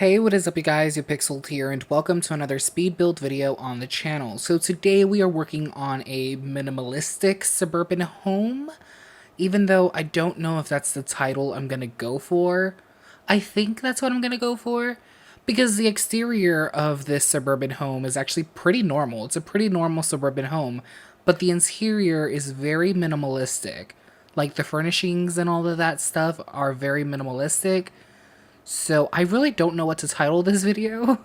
Hey, what is up you guys, you Pixeled here, and welcome to another speed build video on the channel. So today we are working on a minimalistic suburban home, even though I don't know if that's the title I'm gonna go for. I think that's what I'm gonna go for, because the exterior of this suburban home is actually pretty normal. It's a pretty normal suburban home, but the interior is very minimalistic. Like the furnishings and all of that stuff are very minimalistic. So I really don't know what to title this video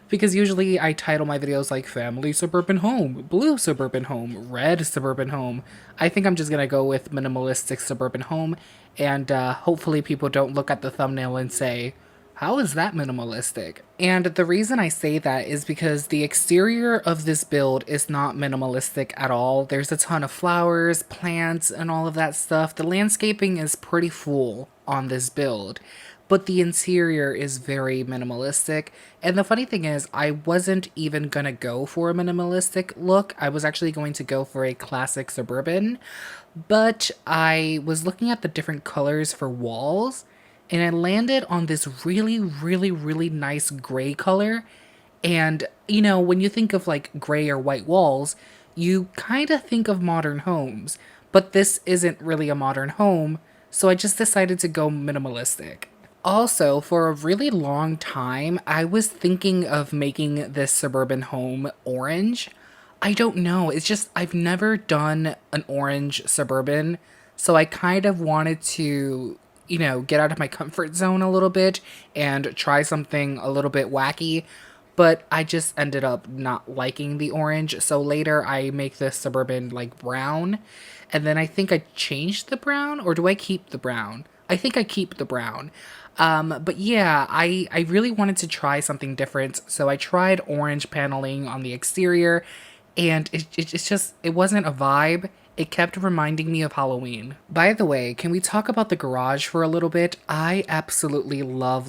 because usually I title my videos like family suburban home, blue suburban home, red suburban home. I think I'm just gonna go with minimalistic suburban home, and hopefully people don't look at the thumbnail and say, how is that minimalistic? And the reason I say that is because the exterior of this build is not minimalistic at all. There's a ton of flowers, plants, and all of that stuff. The landscaping is pretty full on this build, but the interior is very minimalistic. And the funny thing is, I wasn't even gonna go for a minimalistic look. I was actually going to go for a classic suburban, but I was looking at the different colors for walls, and I landed on this really nice gray color. And, you know, when you think of like gray or white walls, you kind of think of modern homes, but this isn't really a modern home, so I just decided to go minimalistic. Also, for a really long time, I was thinking of making this suburban home orange. I don't know, it's just I've never done an orange suburban, so I kind of wanted to, you know, get out of my comfort zone a little bit and try something a little bit wacky, but I just ended up not liking the orange, so later I make this suburban like brown, and then I think I changed the brown, or do I keep the brown? I think I keep the brown. But yeah, I really wanted to try something different, so I tried orange paneling on the exterior, and it's just, it wasn't a vibe. It kept reminding me of Halloween. By the way, can we talk about the garage for a little bit? I absolutely love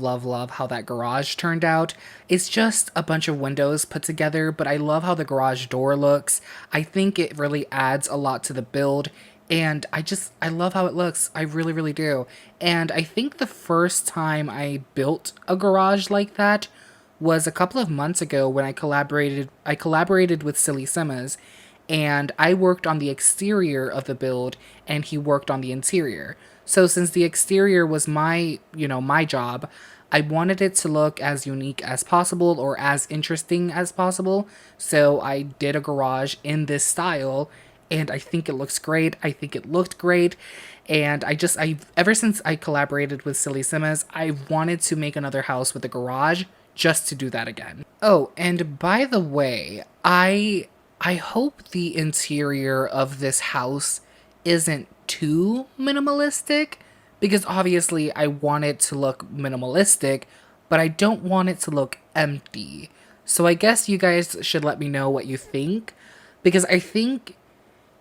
how that garage turned out. It's just a bunch of windows put together, but I love how the garage door looks. I think it really adds a lot to the build. And I love how it looks. I really do. And I think the first time I built a garage like that was a couple of months ago when I collaborated with Silly Simas, and I worked on the exterior of the build and he worked on the interior. So since the exterior was my job, I wanted it to look as unique as possible or as interesting as possible. So I did a garage in this style, and I think it looks great. I think it looked great. And I ever since I collaborated with Silly Simas, I wanted to make another house with a garage just to do that again. Oh, and by the way, I hope the interior of this house isn't too minimalistic, because obviously I want it to look minimalistic, but I don't want it to look empty. So I guess you guys should let me know what you think, because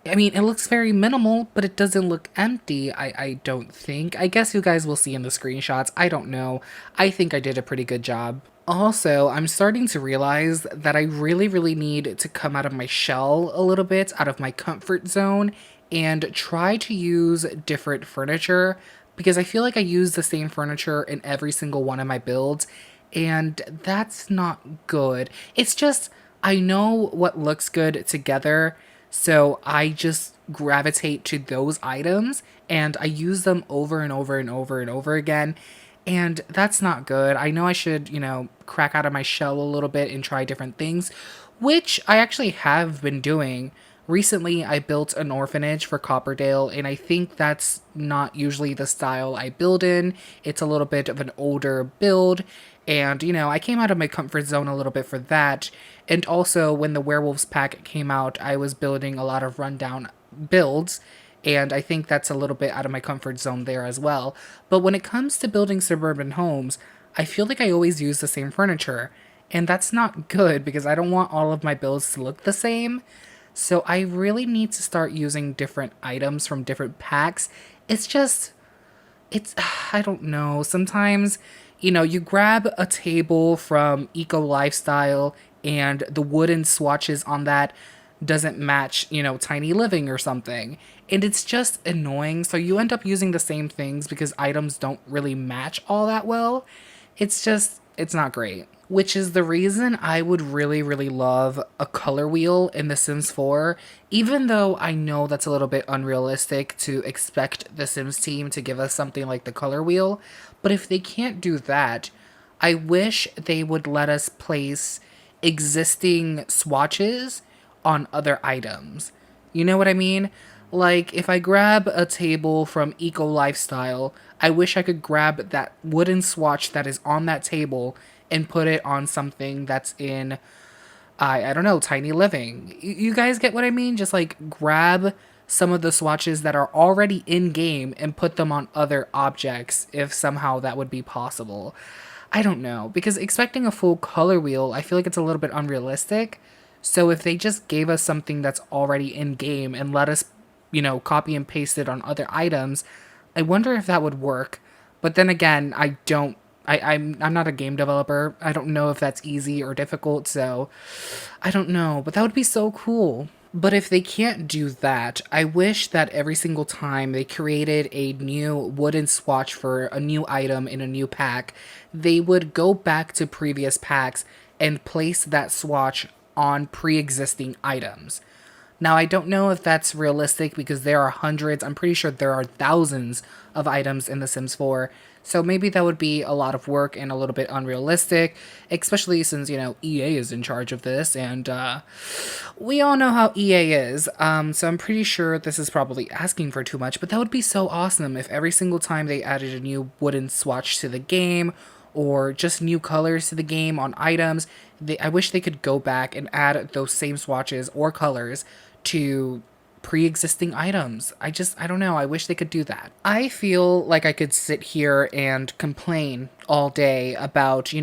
I mean, it looks very minimal, but it doesn't look empty, I don't think. I guess you guys will see in the screenshots. I don't know. I think I did a pretty good job. Also, I'm starting to realize that I really need to come out of my shell a little bit, out of my comfort zone, and try to use different furniture, because I feel like I use the same furniture in every single one of my builds, and that's not good. It's just, I know what looks good together, so I just gravitate to those items and I use them over and over again. And that's not good. I know I should, you know, crack out of my shell a little bit and try different things, which I actually have been doing. Recently, I built an orphanage for Copperdale, and I think that's not usually the style I build in. It's a little bit of an older build, and, you know, I came out of my comfort zone a little bit for that. And also, when the Werewolves pack came out, I was building a lot of rundown builds, and I think that's a little bit out of my comfort zone there as well. But when it comes to building suburban homes, I feel like I always use the same furniture, and that's not good because I don't want all of my builds to look the same. So I really need to start using different items from different packs. It's just, I don't know, sometimes, you know, you grab a table from Eco Lifestyle and the wooden swatches on that doesn't match, you know, Tiny Living or something. And it's just annoying. So you end up using the same things because items don't really match all that well. It's just, It's not great. Which is the reason I would really, really love a color wheel in The Sims 4, even though I know that's a little bit unrealistic to expect the Sims team to give us something like the color wheel. But if they can't do that, I wish they would let us place existing swatches on other items. You know what I mean? Like, if I grab a table from Eco Lifestyle, I wish I could grab that wooden swatch that is on that table and put it on something that's in, I don't know, Tiny Living. You guys get what I mean? Just like grab some of the swatches that are already in game and put them on other objects if somehow that would be possible. I don't know, because expecting a full color wheel, I feel like it's a little bit unrealistic. So if they just gave us something that's already in game and let us, copy and paste it on other items, I wonder if that would work. But then again, I don't. I'm not a game developer. I don't know if that's easy or difficult, so I don't know. But that would be so cool. But if they can't do that, I wish that every single time they created a new wooden swatch for a new item in a new pack, they would go back to previous packs and place that swatch on pre-existing items. Now, I don't know if that's realistic because there are hundreds, I'm pretty sure there are thousands of items in The Sims 4. So maybe that would be a lot of work and a little bit unrealistic, especially since, EA is in charge of this, and we all know how EA is. So I'm pretty sure this is probably asking for too much, but that would be so awesome if every single time they added a new wooden swatch to the game, or just new colors to the game on items, I wish they could go back and add those same swatches or colors to pre-existing items. I don't know. I wish they could do that. I feel like I could sit here and complain all day about,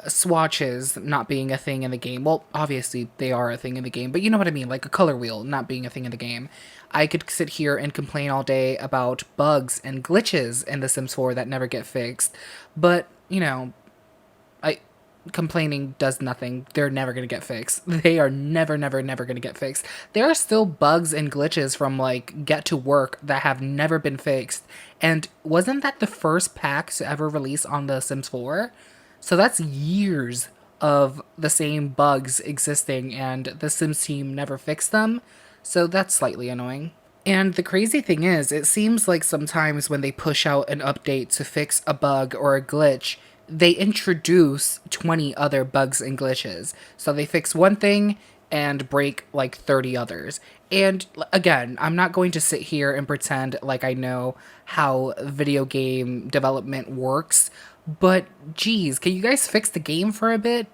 swatches not being a thing in the game. Well, obviously they are a thing in the game, but you know what I mean, like a color wheel not being a thing in the game. I could sit here and complain all day about bugs and glitches in The Sims 4 that never get fixed, but, I complaining does nothing. They're never going to get fixed. They are never, never, never going to get fixed. There are still bugs and glitches from like Get to Work that have never been fixed. And wasn't that the first pack to ever release on The Sims 4? So that's years of the same bugs existing and the Sims team never fixed them. So that's slightly annoying. And the crazy thing is, it seems like sometimes when they push out an update to fix a bug or a glitch, they introduce 20 other bugs and glitches. So they fix one thing and break like 30 others. And again, I'm not going to sit here and pretend like I know how video game development works, but geez, can you guys fix the game for a bit?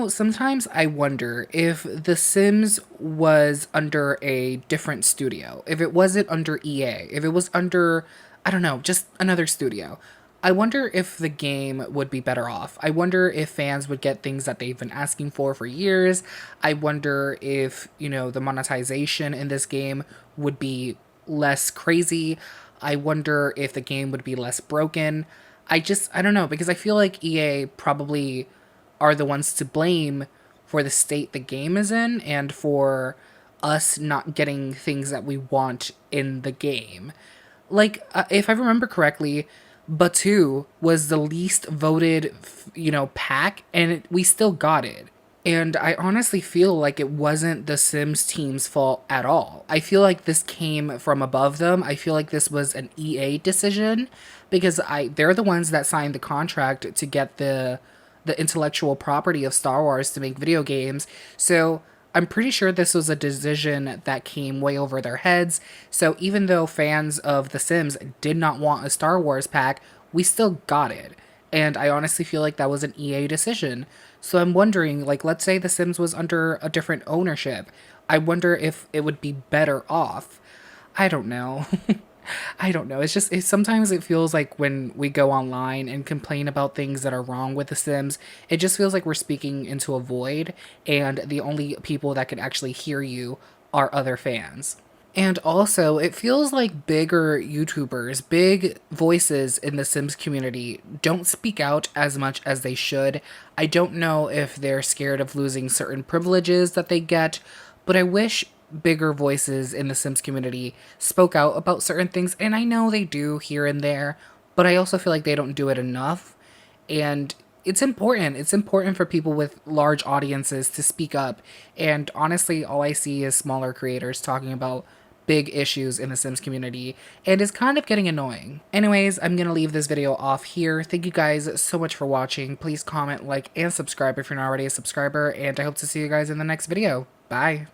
Sometimes I wonder if The Sims was under a different studio, if it wasn't under EA, if it was under, I don't know, just another studio. I wonder if the game would be better off. I wonder if fans would get things that they've been asking for years. I wonder if, the monetization in this game would be less crazy. I wonder if the game would be less broken. I don't know, because I feel like EA probably are the ones to blame for the state the game is in and for us not getting things that we want in the game. Like, if I remember correctly, Batu was the least voted, pack, and we still got it. And I honestly feel like it wasn't the Sims team's fault at all. I feel like this came from above them. I feel like this was an EA decision because they're the ones that signed the contract to get the intellectual property of Star Wars to make video games. So I'm pretty sure this was a decision that came way over their heads. So even though fans of The Sims did not want a Star Wars pack, we still got it. And I honestly feel like that was an EA decision. So I'm wondering, like, let's say The Sims was under a different ownership. I wonder if it would be better off. I don't know. I don't know. Sometimes it feels like when we go online and complain about things that are wrong with The Sims, it just feels like we're speaking into a void, and the only people that can actually hear you are other fans. And also, it feels like bigger YouTubers, big voices in the Sims community don't speak out as much as they should. I don't know if they're scared of losing certain privileges that they get, but I wish bigger voices in the Sims community spoke out about certain things, and I know they do here and there, but I also feel like they don't do it enough. And it's important. It's important for people with large audiences to speak up. And honestly, all I see is smaller creators talking about big issues in the Sims community, and it's kind of getting annoying. Anyways, I'm gonna leave this video off here. Thank you guys so much for watching. Please comment, like, and subscribe if you're not already a subscriber, and I hope to see you guys in the next video. Bye!